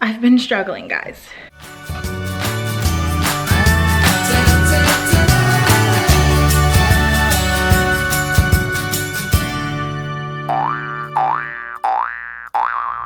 I've been struggling, guys.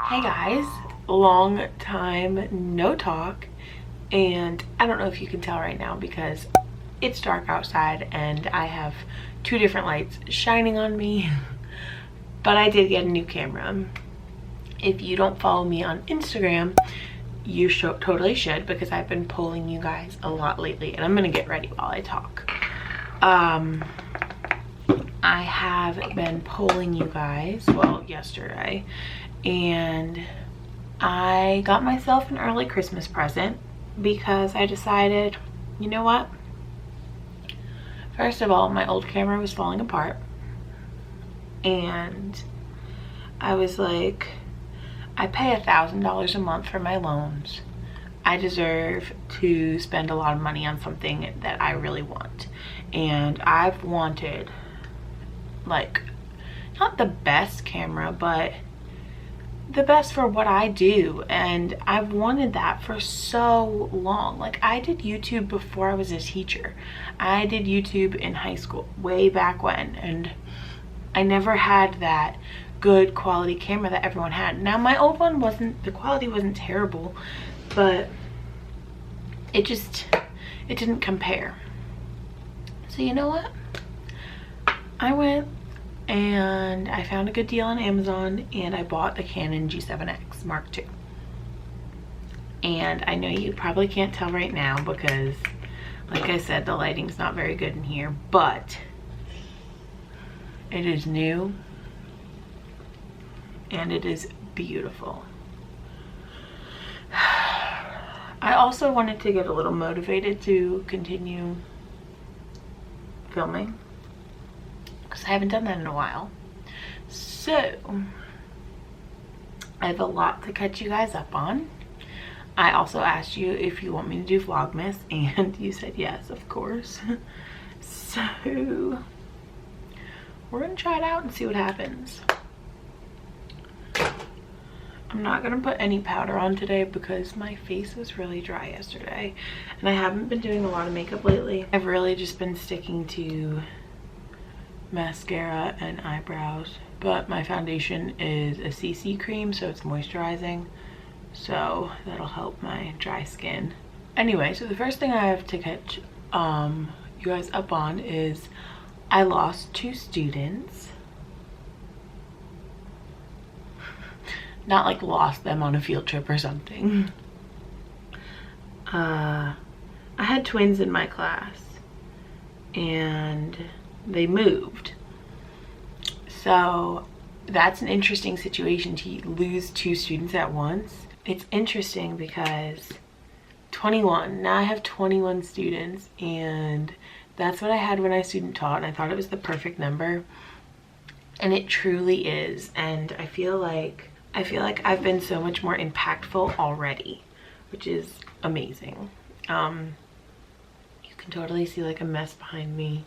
Hey guys, long time no talk, and I don't know if you can tell right now because it's dark outside and I have two different lights shining on me, but I did get a new camera. If you don't follow me on Instagram, you totally should, because I've been polling you guys a lot lately, and I'm gonna get ready while I talk. I have been polling you guys, well, yesterday, and I got myself an early Christmas present because I decided, you know what? First of all, my old camera was falling apart, and I was like, I pay $1,000 a month for my loans. I deserve to spend a lot of money on something that I really want. And I've wanted, like, not the best camera, but the best for what I do. And I've wanted that for so long. Like, I did YouTube before I was a teacher. I did YouTube in high school, way back when. And I never had that good quality camera that everyone had. Now my old one the quality wasn't terrible, but it didn't compare. So you know what? I went and I found a good deal on Amazon and I bought the Canon G7X Mark II. And I know you probably can't tell right now because, like I said, the lighting's not very good in here, but it is new and it is beautiful. I also wanted to get a little motivated to continue filming because I haven't done that in a while. So I have a lot to catch you guys up on. I also asked you if you want me to do Vlogmas, and you said yes, of course. So we're gonna try it out and see what happens. I'm not gonna put any powder on today because my face was really dry yesterday and I haven't been doing a lot of makeup lately. I've really just been sticking to mascara and eyebrows, but my foundation is a CC cream, so it's moisturizing, so that'll help my dry skin. Anyway, so the first thing I have to catch you guys up on is I lost 2 students. Not like lost them on a field trip or something. I had twins in my class and they moved. So that's an interesting situation to lose 2 students at once. It's interesting because 21, now I have 21 students, and that's what I had when I student taught, and I thought it was the perfect number, and it truly is. And I feel like I've been so much more impactful already, which is amazing. You can totally see like a mess behind me.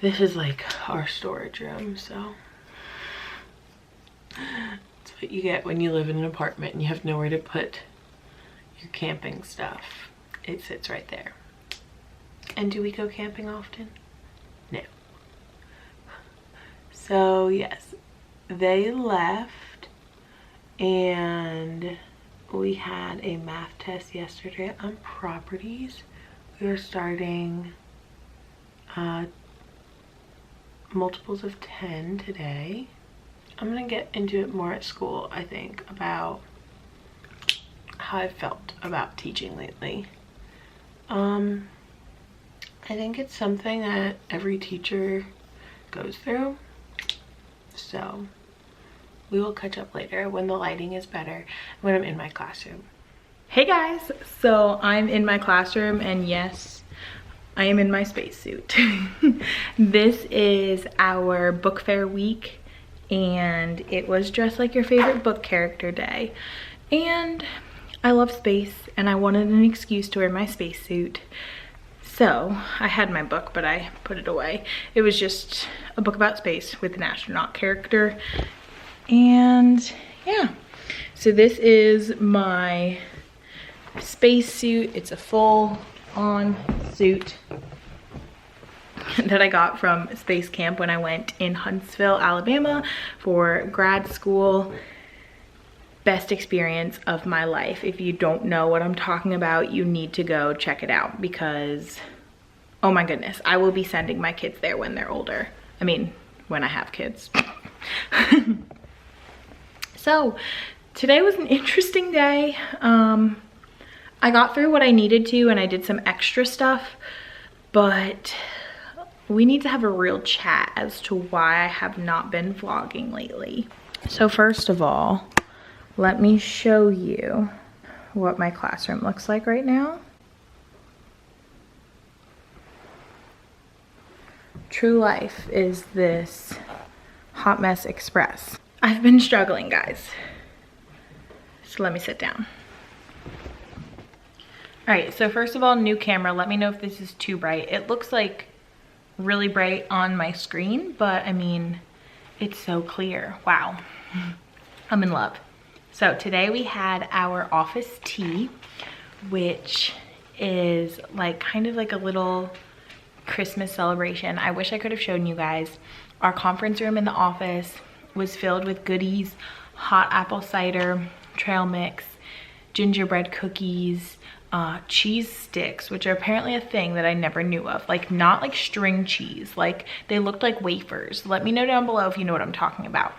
This is like our storage room, so that's what you get when you live in an apartment and you have nowhere to put your camping stuff. It sits right there. And do we go camping often? No. So yes, they left and we had a math test yesterday on properties. We are starting multiples of 10 today. I'm gonna get into it more at school, I think, about how I felt about teaching lately. I think it's something that every teacher goes through, so we will catch up later when the lighting is better, when I'm in my classroom. Hey guys, so I'm in my classroom, and yes, I am in my spacesuit. This is our book fair week, and it was Dress Like Your Favorite Book Character Day. And I love space, and I wanted an excuse to wear my spacesuit. So I had my book, but I put it away. It was just a book about space with an astronaut character. And yeah, So this is my space suit. It's a full on suit that I got from space camp when I went in Huntsville, Alabama for grad school. Best experience of my life. If you don't know what I'm talking about, you need to go check it out because, oh my goodness, I will be sending my kids there when they're older. I mean, when I have kids. So today was an interesting day. I got through what I needed to and I did some extra stuff, but we need to have a real chat as to why I have not been vlogging lately. So first of all, let me show you what my classroom looks like right now. True life is this hot mess express. I've been struggling, guys. So let me sit down. All right, so first of all, new camera. Let me know if this is too bright. It looks like really bright on my screen, but I mean, it's so clear. Wow, I'm in love. So today we had our office tea, which is like kind of like a little Christmas celebration. I wish I could have shown you guys. Our conference room in the office was filled with goodies, hot apple cider, trail mix, gingerbread cookies, cheese sticks, which are apparently a thing that I never knew of. Like, not like string cheese, like they looked like wafers. Let me know down below if you know what I'm talking about.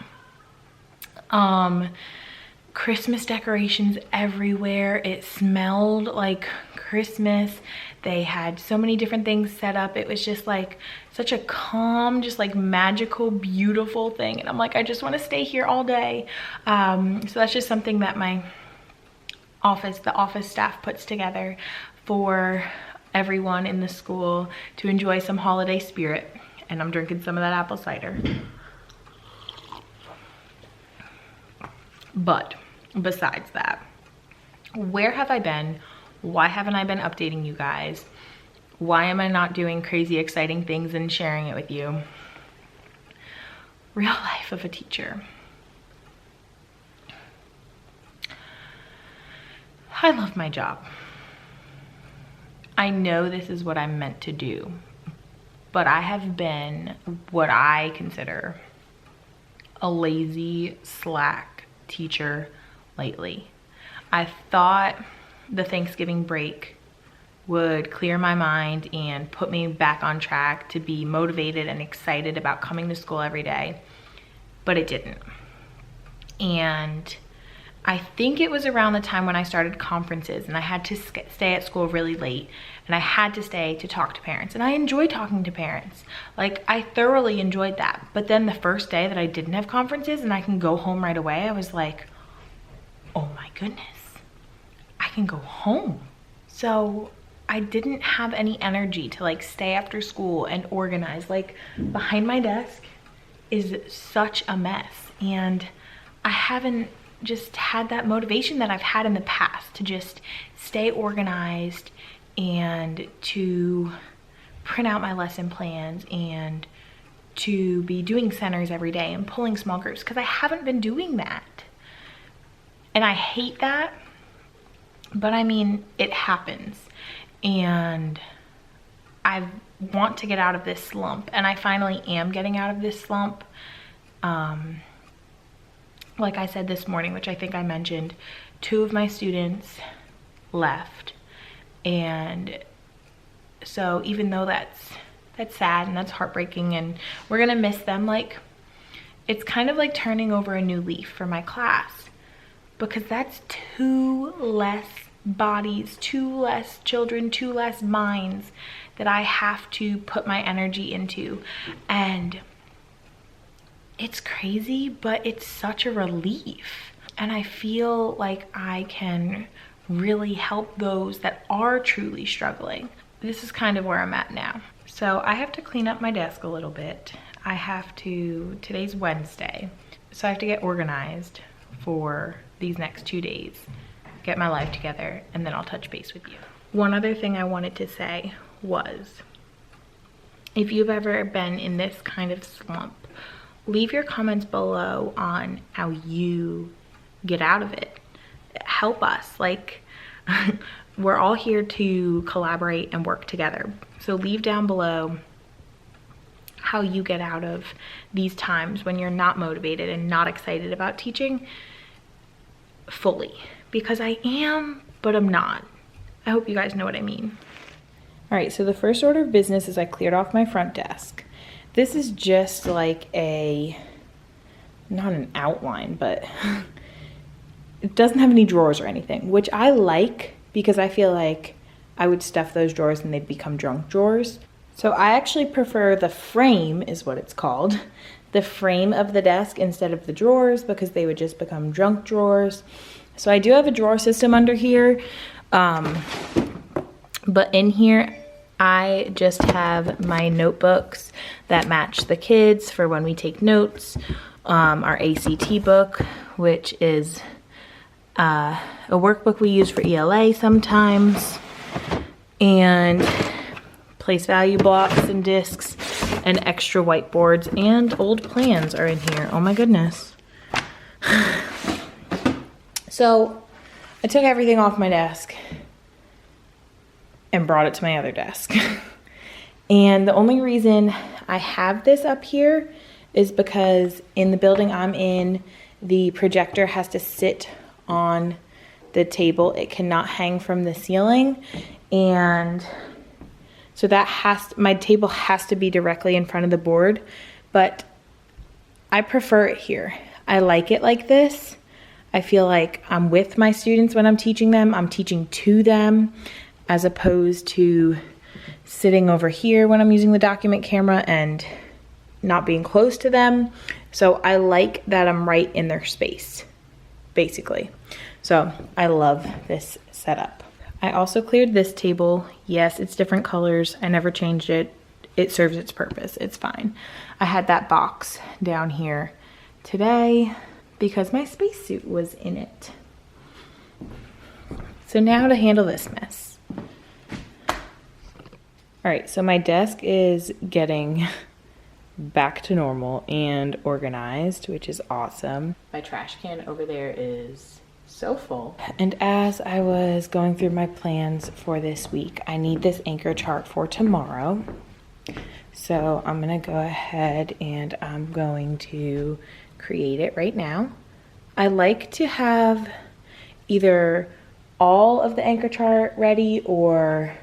Christmas decorations everywhere. It smelled like Christmas. They had so many different things set up. It was just like such a calm, just like magical, beautiful thing. And I'm like, I just want to stay here all day. So that's just something that the office staff puts together for everyone in the school to enjoy some holiday spirit. And I'm drinking some of that apple cider. But besides that, where have I been? Why haven't I been updating you guys? Why am I not doing crazy exciting things and sharing it with you? Real life of a teacher. I love my job. I know this is what I'm meant to do, but I have been what I consider a lazy, slack teacher lately. I thought the Thanksgiving break would clear my mind and put me back on track to be motivated and excited about coming to school every day, but it didn't. And I think it was around the time when I started conferences and I had to stay at school really late and I had to stay to talk to parents, and I enjoy talking to parents. Like, I thoroughly enjoyed that. But then the first day that I didn't have conferences and I can go home right away, I was like, oh my goodness, I can go home. So I didn't have any energy to like stay after school and organize. Like, behind my desk is such a mess, and I haven't just had that motivation that I've had in the past to just stay organized and to print out my lesson plans and to be doing centers every day and pulling small groups, because I haven't been doing that. And I hate that, but I mean, it happens. And I want to get out of this slump, and I finally am getting out of this slump. Like I said this morning, which I think I mentioned, 2 of my students left. And so even though that's sad and that's heartbreaking and we're gonna miss them, like, it's kind of like turning over a new leaf for my class, because that's 2 less bodies, 2 less children, 2 less minds that I have to put my energy into. And it's crazy, but it's such a relief. And I feel like I can really help those that are truly struggling. This is kind of where I'm at now. So I have to clean up my desk a little bit. Today's Wednesday, so I have to get organized for these next 2 days, get my life together, and then I'll touch base with you. One other thing I wanted to say was, if you've ever been in this kind of slump, leave your comments below on how you get out of it. Help us. Like, we're all here to collaborate and work together. So leave down below how you get out of these times when you're not motivated and not excited about teaching fully, because I am, but I'm not. I hope you guys know what I mean. All right, so the first order of business is I cleared off my front desk. This is just like not an outline, but it doesn't have any drawers or anything, which I like because I feel like I would stuff those drawers and they'd become junk drawers. So I actually prefer the frame, is what it's called, the frame of the desk instead of the drawers, because they would just become junk drawers. So I do have a drawer system under here, but in here I just have my notebooks that match the kids for when we take notes, our ACT book, which is a workbook we use for ELA sometimes, and place value blocks and discs and extra whiteboards, and old plans are in here. Oh my goodness. So I took everything off my desk and brought it to my other desk. And the only reason I have this up here is because in the building I'm in, the projector has to sit on the table. It cannot hang from the ceiling. And so my table has to be directly in front of the board, but I prefer it here. I like it like this. I feel like I'm with my students when I'm teaching them. I'm teaching to them, as opposed to sitting over here when I'm using the document camera and not being close to them. So I like that I'm right in their space, basically. So I love this setup. I also cleared this table. Yes, it's different colors. I never changed it. It serves its purpose. It's fine. I had that box down here today because my spacesuit was in it. So now to handle this mess. All right, so my desk is getting back to normal and organized, which is awesome. My trash can over there is so full. And as I was going through my plans for this week, I need this anchor chart for tomorrow. So I'm gonna go ahead and I'm going to create it right now. I like to have either all of the anchor chart ready or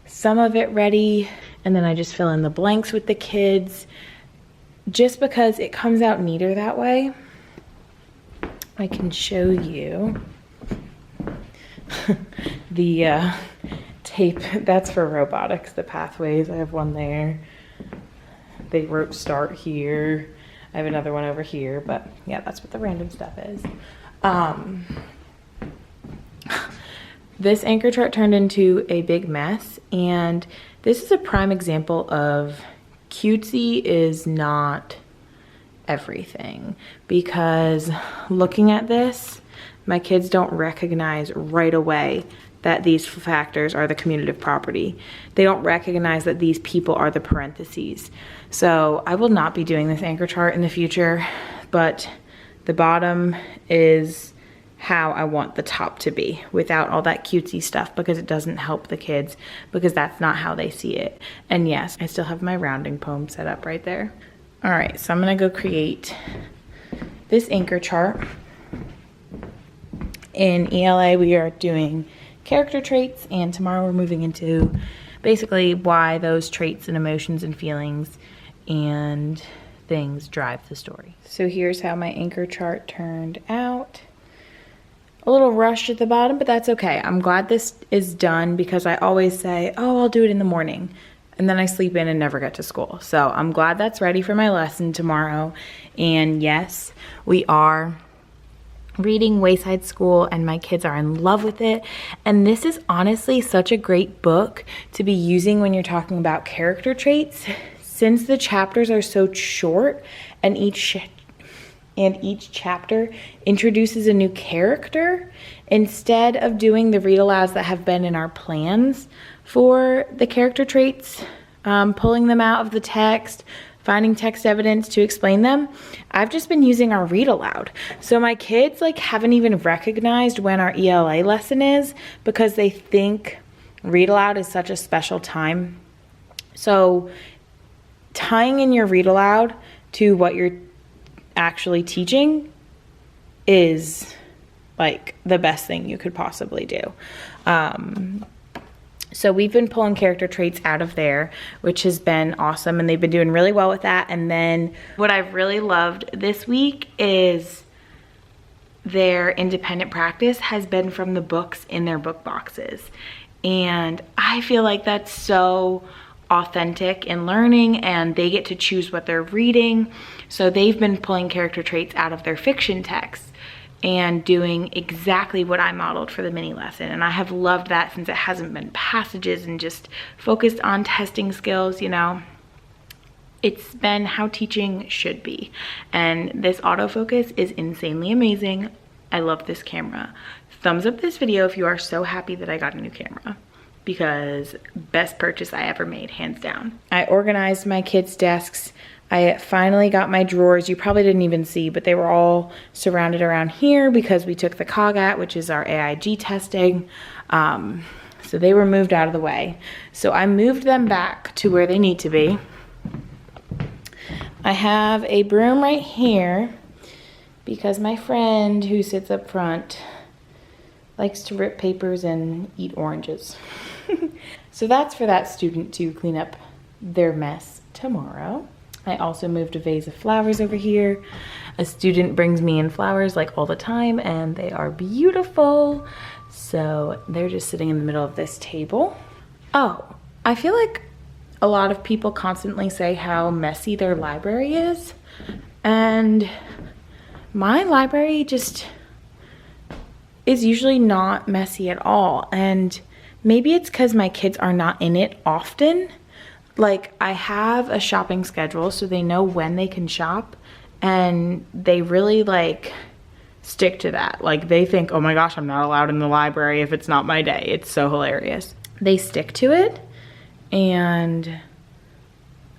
some of it ready, and then I just fill in the blanks with the kids, just because it comes out neater that way. I can show you the tape. That's for robotics, the pathways. I have one there. They wrote start here. I have another one over here, but yeah, that's what the random stuff is. This anchor chart turned into a big mess, and this is a prime example of cutesy is not everything, because looking at this, my kids don't recognize right away that these factors are the commutative property. They don't recognize that these people are the parentheses. So I will not be doing this anchor chart in the future, but the bottom is how I want the top to be without all that cutesy stuff, because it doesn't help the kids, because that's not how they see it. And yes, I still have my rounding poem set up right there. All right, so I'm gonna go create this anchor chart. In ELA, we are doing character traits, and tomorrow we're moving into basically why those traits and emotions and feelings and things drive the story. So here's how my anchor chart turned out. A little rushed at the bottom, but that's okay. I'm glad this is done, because I always say, oh, I'll do it in the morning, and then I sleep in and never get to school. So I'm glad that's ready for my lesson tomorrow. And yes, we are reading Wayside School, and my kids are in love with it. And this is honestly such a great book to be using when you're talking about character traits, since the chapters are so short, and each chapter introduces a new character, instead of doing the read alouds that have been in our plans for the character traits, pulling them out of the text, finding text evidence to explain them, I've just been using our read aloud. So my kids like haven't even recognized when our ELA lesson is because they think read aloud is such a special time. So tying in your read aloud to what you're actually teaching is like the best thing you could possibly do. So we've been pulling character traits out of there, which has been awesome, and they've been doing really well with that. And then what I've really loved this week is their independent practice has been from the books in their book boxes. And I feel like that's so authentic in learning, and they get to choose what they're reading. So they've been pulling character traits out of their fiction texts and doing exactly what I modeled for the mini lesson. And I have loved that since it hasn't been passages and just focused on testing skills, you know. It's been how teaching should be. And this autofocus is insanely amazing. I love this camera. Thumbs up this video if you are so happy that I got a new camera, because best purchase I ever made, hands down. I organized my kids' desks. I finally got my drawers. You probably didn't even see, but they were all surrounded around here because we took the COGAT, which is our AIG testing. So they were moved out of the way. So I moved them back to where they need to be. I have a broom right here because my friend who sits up front likes to rip papers and eat oranges. So that's for that student to clean up their mess tomorrow. I also moved a vase of flowers over here. A student brings me in flowers like all the time, and they are beautiful. So they're just sitting in the middle of this table. Oh, I feel like a lot of people constantly say how messy their library is. And my library just is usually not messy at all. And maybe it's because my kids are not in it often. Like, I have a shopping schedule so they know when they can shop, and they really like stick to that. Like, they think, oh my gosh, I'm not allowed in the library if it's not my day. It's so hilarious. They stick to it, and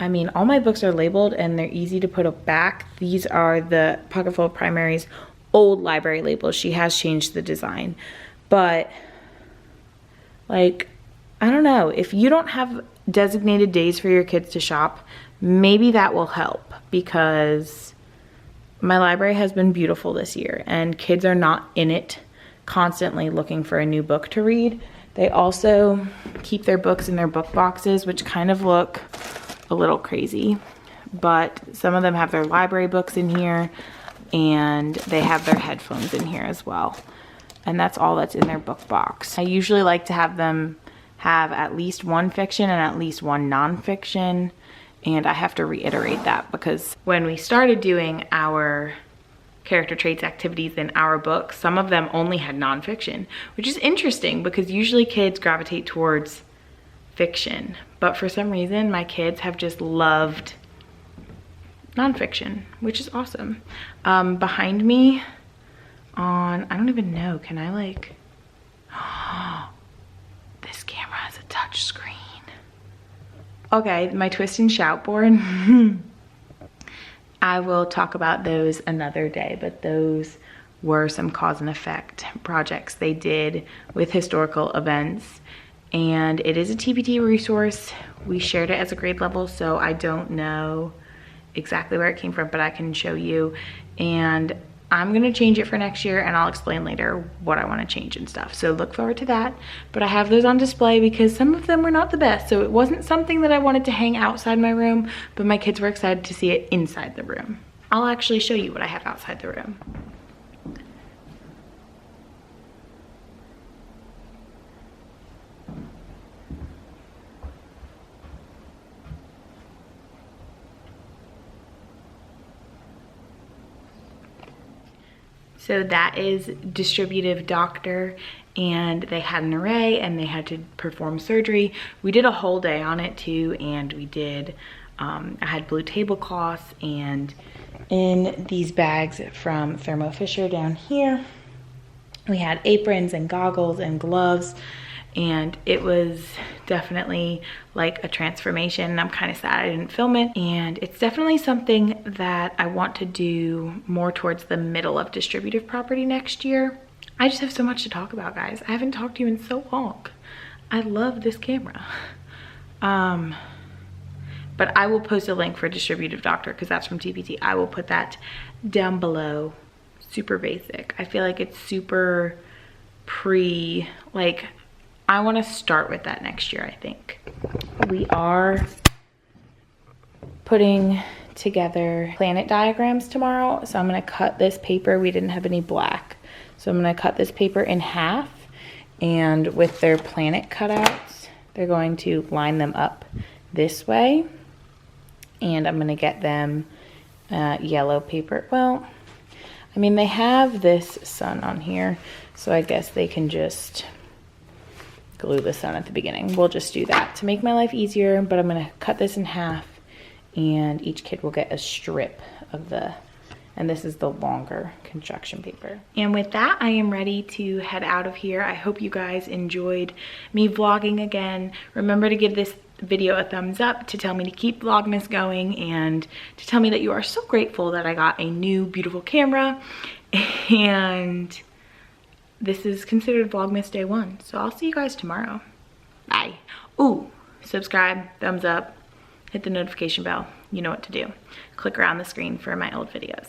I mean, all my books are labeled and they're easy to put back. These are the Pocket Full of Primary's old library labels. She has changed the design, but like, I don't know, if you don't have designated days for your kids to shop, maybe that will help, because my library has been beautiful this year and kids are not in it constantly looking for a new book to read. They also keep their books in their book boxes, which kind of look a little crazy, but some of them have their library books in here and they have their headphones in here as well. And that's all that's in their book box. I usually like to have them have at least one fiction and at least one nonfiction. And I have to reiterate that because when we started doing our character traits activities in our book, some of them only had nonfiction, which is interesting because usually kids gravitate towards fiction. But for some reason, my kids have just loved nonfiction, which is awesome. Behind me on, I don't even know, can I like, this camera has a touch screen. Okay, my twist and shout board. I will talk about those another day, but those were some cause and effect projects they did with historical events. And it is a TPT resource. We shared it as a grade level, so I don't know exactly where it came from, but I can show you. And I'm gonna change it for next year, and I'll explain later what I wanna change and stuff. So look forward to that. But I have those on display because some of them were not the best. So it wasn't something that I wanted to hang outside my room, but my kids were excited to see it inside the room. I'll actually show you what I have outside the room. So that is distributive doctor, and they had an array and they had to perform surgery. We did a whole day on it too, and we did, I had blue tablecloths, and in these bags from Thermo Fisher down here, we had aprons and goggles and gloves, and it was definitely like a transformation. I'm kind of sad I didn't film it, and it's definitely something that I want to do more towards the middle of distributive property next year. I just have so much to talk about, guys. I haven't talked to you in so long. I love this camera. But I will post a link for Distributive Doctor because that's from TPT. I will put that down below. Super basic. I feel like it's super like, I want to start with that next year, I think. We are putting together planet diagrams tomorrow. So I'm going to cut this paper. We didn't have any black. So I'm going to cut this paper in half, and with their planet cutouts, they're going to line them up this way. And I'm going to get them yellow paper. Well, I mean, they have this sun on here, so I guess they can just glue the sun at the beginning. We'll just do that to make my life easier, but I'm going to cut this in half, and each kid will get a strip of the, and this is the longer construction paper. And with that, I am ready to head out of here. I hope you guys enjoyed me vlogging again. Remember to give this video a thumbs up to tell me to keep Vlogmas going, and to tell me that you are so grateful that I got a new beautiful camera. And this is considered Vlogmas day 1. So I'll see you guys tomorrow. Bye. Ooh, subscribe, thumbs up, hit the notification bell. You know what to do. Click around the screen for my old videos.